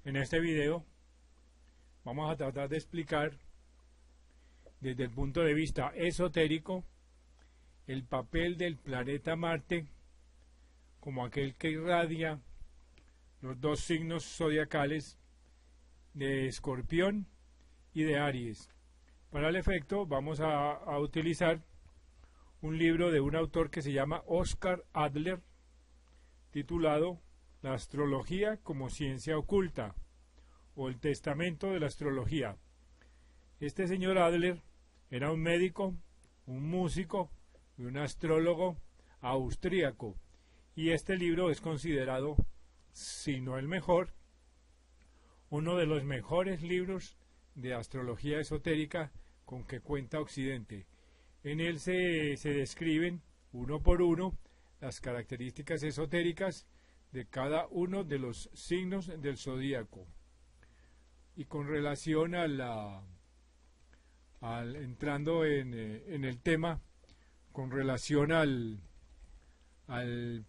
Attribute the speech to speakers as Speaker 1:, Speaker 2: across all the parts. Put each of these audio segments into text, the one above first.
Speaker 1: En este video vamos a tratar de explicar desde el punto de vista esotérico el papel del planeta Marte como aquel que irradia los dos signos zodiacales de Escorpión y de Aries. Para el efecto vamos a utilizar un libro de un autor que se llama Oscar Adler, titulado La astrología como ciencia oculta, o el testamento de la astrología. Este señor Adler era un médico, un músico y un astrólogo austríaco, y este libro es considerado, si no el mejor, uno de los mejores libros de astrología esotérica con que cuenta Occidente. En él se describen uno por uno las características esotéricas de cada uno de los signos del zodíaco. Y con relación entrando en el tema, con relación al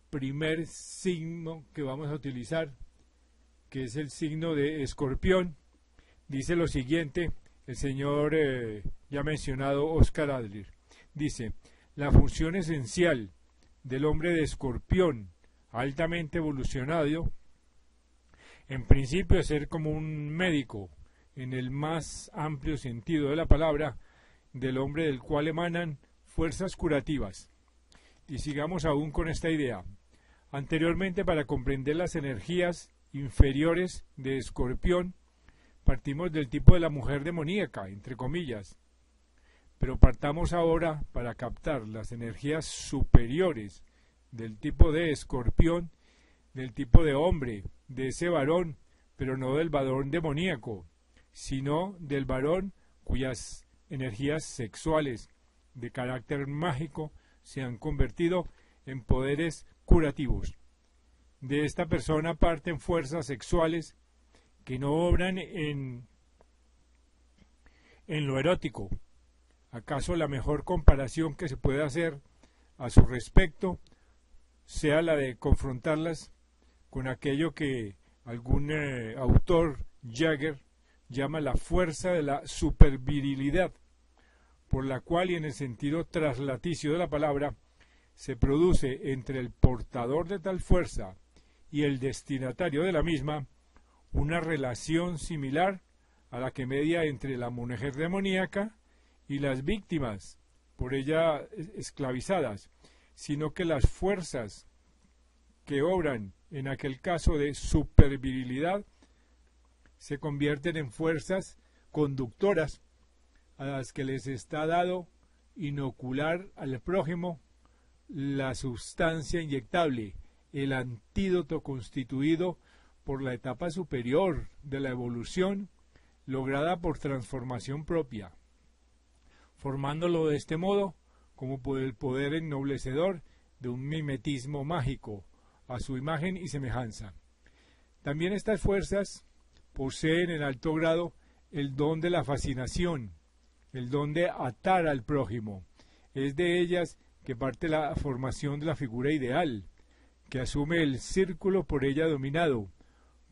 Speaker 1: primer signo que vamos a utilizar, que es el signo de Escorpión, dice lo siguiente el señor ya mencionado Oscar Adler. Dice: la función esencial del hombre de Escorpión, altamente evolucionado, en principio es ser como un médico, en el más amplio sentido de la palabra, del hombre del cual emanan fuerzas curativas. Y sigamos aún con esta idea. Anteriormente, para comprender las energías inferiores de Escorpión, partimos del tipo de la mujer demoníaca, entre comillas. Pero partamos ahora para captar las energías superiores del tipo de Escorpión, del tipo de hombre, de ese varón, pero no del varón demoníaco, sino del varón cuyas energías sexuales de carácter mágico se han convertido en poderes curativos. De esta persona parten fuerzas sexuales que no obran en lo erótico. ¿Acaso la mejor comparación que se puede hacer a su respecto sea la de confrontarlas con aquello que algún autor, Jagger, llama la fuerza de la supervirilidad, por la cual, y en el sentido traslaticio de la palabra, se produce entre el portador de tal fuerza y el destinatario de la misma una relación similar a la que media entre la mujer demoníaca y las víctimas por ella esclavizadas, sino que las fuerzas que obran en aquel caso de supervirilidad se convierten en fuerzas conductoras a las que les está dado inocular al prójimo la sustancia inyectable, el antídoto constituido por la etapa superior de la evolución lograda por transformación propia, formándolo de este modo como por el poder ennoblecedor de un mimetismo mágico a su imagen y semejanza. También estas fuerzas poseen en alto grado el don de la fascinación, el don de atar al prójimo. Es de ellas que parte la formación de la figura ideal, que asume el círculo por ella dominado,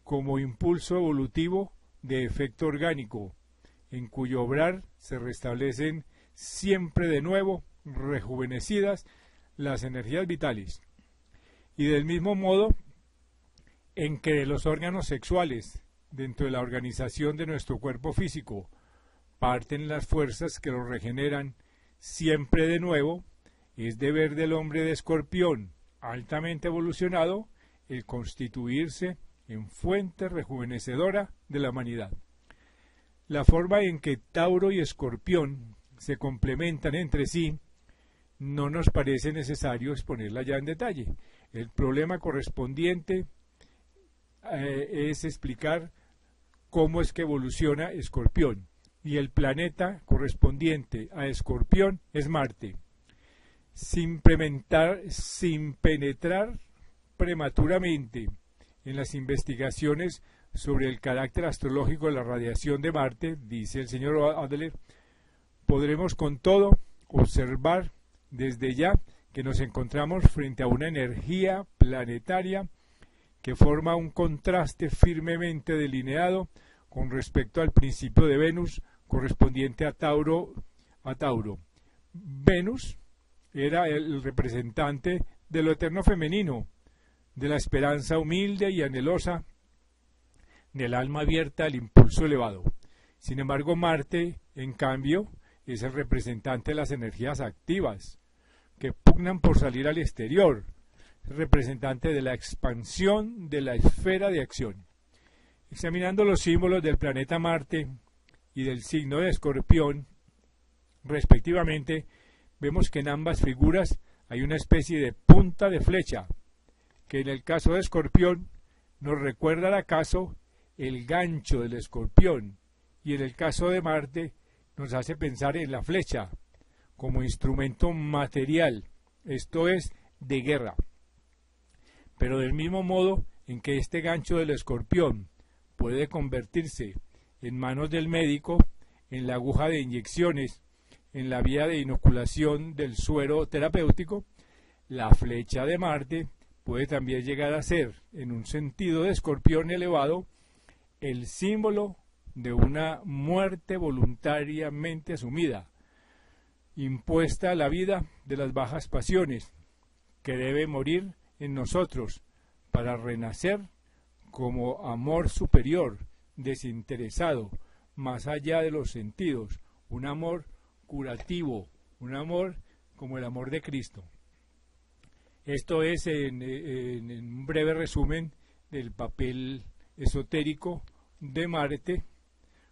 Speaker 1: como impulso evolutivo de efecto orgánico, en cuyo obrar se restablecen siempre de nuevo, rejuvenecidas, las energías vitales. Y del mismo modo en que los órganos sexuales, dentro de la organización de nuestro cuerpo físico, parten las fuerzas que los regeneran siempre de nuevo, es deber del hombre de Escorpión, altamente evolucionado, el constituirse en fuente rejuvenecedora de la humanidad. La forma en que Tauro y Escorpión se complementan entre sí no nos parece necesario exponerla ya en detalle. El problema correspondiente es explicar cómo es que evoluciona Escorpión, y el planeta correspondiente a Escorpión es Marte. Sin penetrar prematuramente en las investigaciones sobre el carácter astrológico de la radiación de Marte, dice el señor Adler, podremos con todo observar desde ya que nos encontramos frente a una energía planetaria que forma un contraste firmemente delineado con respecto al principio de Venus correspondiente a Tauro. Venus era el representante de lo eterno femenino, de la esperanza humilde y anhelosa, del alma abierta al impulso elevado. Sin embargo, Marte, en cambio, es el representante de las energías activas, que pugnan por salir al exterior, representante de la expansión de la esfera de acción. Examinando los símbolos del planeta Marte y del signo de Escorpión, respectivamente, vemos que en ambas figuras hay una especie de punta de flecha, que en el caso de Escorpión nos recuerda al acaso el gancho del escorpión, y en el caso de Marte nos hace pensar en la flecha como instrumento material, esto es, de guerra. Pero del mismo modo en que este gancho del escorpión puede convertirse en manos del médico, en la aguja de inyecciones, en la vía de inoculación del suero terapéutico, la flecha de Marte puede también llegar a ser, en un sentido de escorpión elevado, el símbolo de una muerte voluntariamente asumida, impuesta a la vida de las bajas pasiones, que debe morir en nosotros para renacer como amor superior, desinteresado, más allá de los sentidos, un amor curativo, un amor como el amor de Cristo. Esto es en un breve resumen del papel esotérico de Marte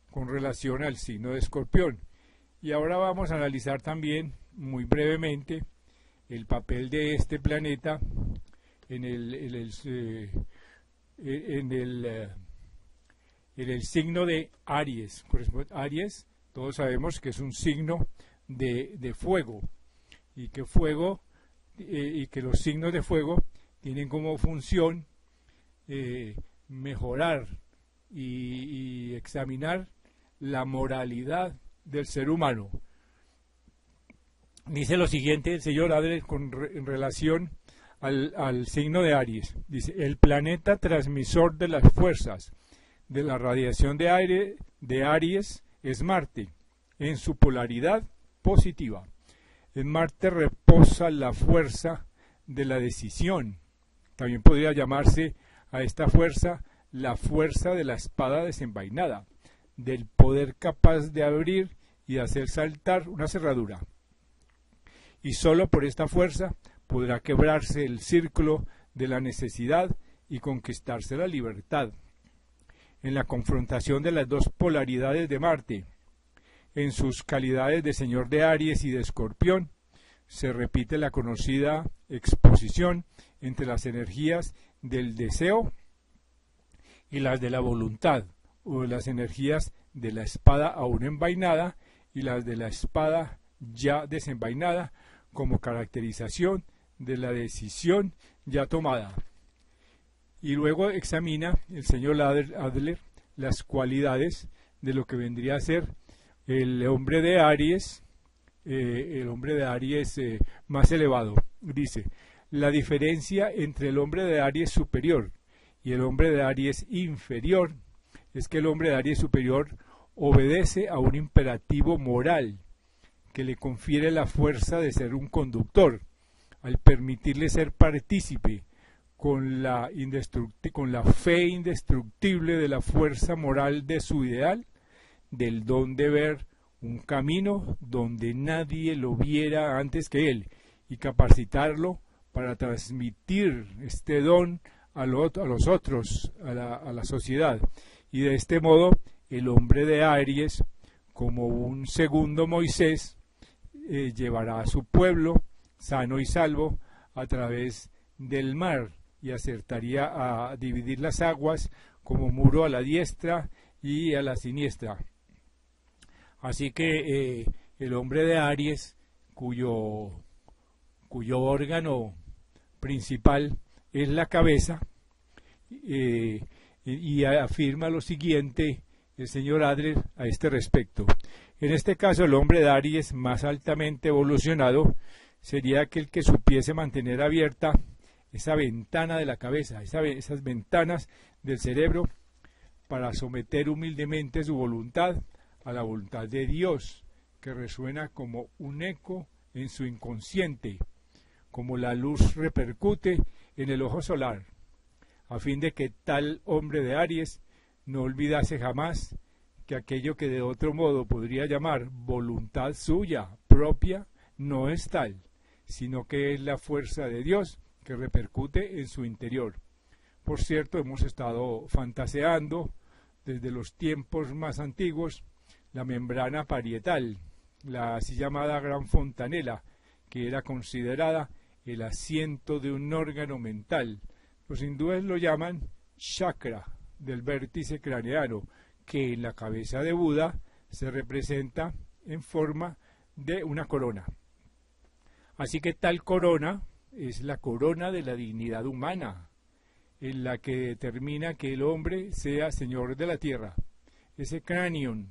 Speaker 1: con relación al signo de Escorpión. Y ahora vamos a analizar también muy brevemente el papel de este planeta en el signo de Aries. Aries, todos sabemos que es un signo de fuego, y que los signos de fuego tienen como función mejorar y examinar la moralidad del ser humano. Dice lo siguiente el señor Adler en relación al signo de Aries. Dice: el planeta transmisor de las fuerzas de la radiación de Aries es Marte, en su polaridad positiva. En Marte reposa la fuerza de la decisión. También podría llamarse a esta fuerza la fuerza de la espada desenvainada, del poder capaz de abrir y hacer saltar una cerradura. Y sólo por esta fuerza podrá quebrarse el círculo de la necesidad y conquistarse la libertad. En la confrontación de las dos polaridades de Marte, en sus calidades de señor de Aries y de Escorpión, se repite la conocida exposición entre las energías del deseo y las de la voluntad, o las energías de la espada aún envainada y las de la espada ya desenvainada, como caracterización de la decisión ya tomada. Y luego examina el señor Adler las cualidades de lo que vendría a ser el hombre de Aries, más elevado. Dice: la diferencia entre el hombre de Aries superior y el hombre de Aries inferior es que el hombre de Aries superior obedece a un imperativo moral que le confiere la fuerza de ser un conductor, al permitirle ser partícipe con la fe indestructible de la fuerza moral de su ideal, del don de ver un camino donde nadie lo viera antes que él, y capacitarlo para transmitir este don a los otros, a la sociedad. Y de este modo, el hombre de Aries, como un segundo Moisés, llevará a su pueblo sano y salvo a través del mar, y acertaría a dividir las aguas como muro a la diestra y a la siniestra. Así que el hombre de Aries, cuyo órgano principal es la cabeza, y afirma lo siguiente el señor Adler a este respecto: en este caso, el hombre de Aries más altamente evolucionado sería aquel que supiese mantener abierta esa ventana de la cabeza, esas ventanas del cerebro, para someter humildemente su voluntad a la voluntad de Dios, que resuena como un eco en su inconsciente, como la luz repercute en el ojo solar, a fin de que tal hombre de Aries no olvidase jamás que aquello que de otro modo podría llamar voluntad suya propia no es tal, sino que es la fuerza de Dios que repercute en su interior. Por cierto, hemos estado fantaseando desde los tiempos más antiguos la membrana parietal, la así llamada gran fontanela, que era considerada el asiento de un órgano mental. Los hindúes lo llaman chakra del vértice craneano, que en la cabeza de Buda se representa en forma de una corona. Así que tal corona es la corona de la dignidad humana, en la que determina que el hombre sea señor de la tierra. Ese cranium,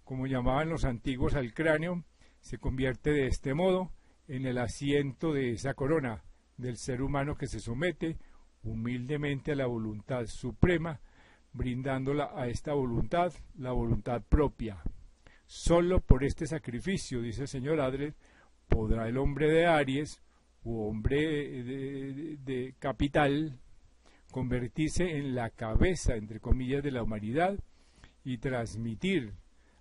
Speaker 1: como llamaban los antiguos al cráneo, se convierte de este modo en el asiento de esa corona del ser humano que se somete humildemente a la voluntad suprema, brindándola a esta voluntad la voluntad propia. Solo por este sacrificio, dice el señor Adler, podrá el hombre de Aries u hombre de capital convertirse en la cabeza, entre comillas, de la humanidad y transmitir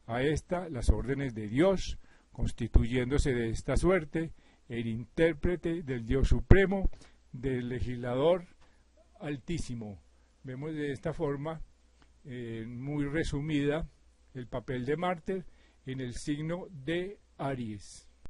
Speaker 1: a ésta las órdenes de Dios, constituyéndose de esta suerte el intérprete del Dios Supremo, del legislador altísimo. Vemos de esta forma, muy resumida, el papel de Marte en el signo de Aries.